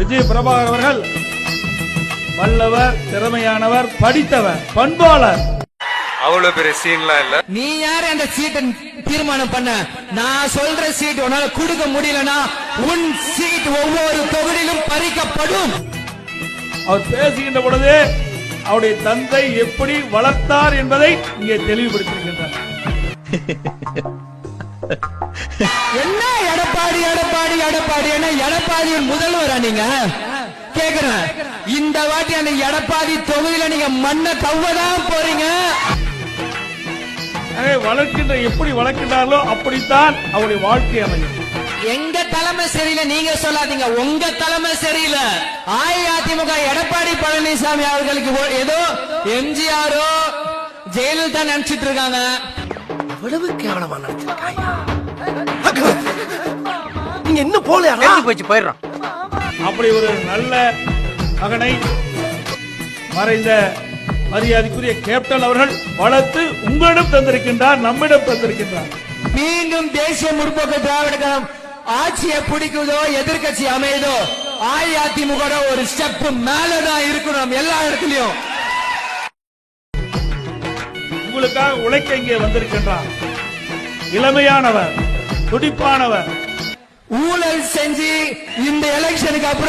விஜய் பிரபாகர் அவர்கள் வல்லவர், திறமையானவர், படித்தவர், பண்பாளர். அவ்வளவு பெரிய சீன்லாம் இல்ல. நீ யாரு அந்த சீட்டை தீர்மானம் பண்ண? நான் சொல்ற சீட் உன்னால கொடுக்க முடியலனா உன் சீட் ஒவ்வொரு தொகுதியிலும் பறிக்கப்படும். அவர் பேசுகின்ற பொழுது அவருடைய தந்தை எப்படி வளர்த்தார் என்பதை இங்கே தெளிவுபடுத்தியிருக்கின்றார். என்ன எடப்பாடி எடப்பாடி எடப்பாடி என்ன எடப்பாடியின் முதல்வரா நீங்க? கேக்குறேன், இந்த வாட்டி அந்த எடப்பாடி தொகுதியில நீங்க மண்ணை கவ்வதான் போறீங்க. வளர்க்கின்ற எப்படி வளர்க்கின்றார்களோ அப்படித்தான் அவருடைய வாழ்க்கை அமையும். எங்க தலைமை சரியில்லை நீங்க சொல்லாதீங்க, உங்க தலைமை சரியில்லை. அஇஅதிமுக எடப்பாடி பழனிசாமி அவர்களுக்கு ஏதோ எம்ஜிஆரோ ஜெயலலிதா நினைச்சிட்டு இருக்காங்க. எவ்வளவு கேவலமா நடத்திருக்காங்க. நீங்க என்ன போல போச்சு போயிடுறோம். அப்படி ஒரு நல்ல மகனை மறைந்த மரியாதைக்குரிய கேப்டன் அவர்கள் வளர்த்து உங்களிடம் தந்திருக்கின்றார், நம்மிடம் தந்திருக்கின்றார். மீண்டும் தேசிய முற்போக்கு திராவிட கழகம் ஆட்சியை பிடிக்குதோ எதிர்கட்சி அமைதோ அஇஅதிமுக ஒரு ஸ்டெப் மேலதான் இருக்கணும் எல்லா இடத்துலயும். உங்களுக்காக உழைக்க இங்கே வந்திருக்கின்றார். இளமையானவர், துடிப்பானவர். ஊழல் செஞ்சு இந்த எலெக்ஷனுக்கு அப்புறம்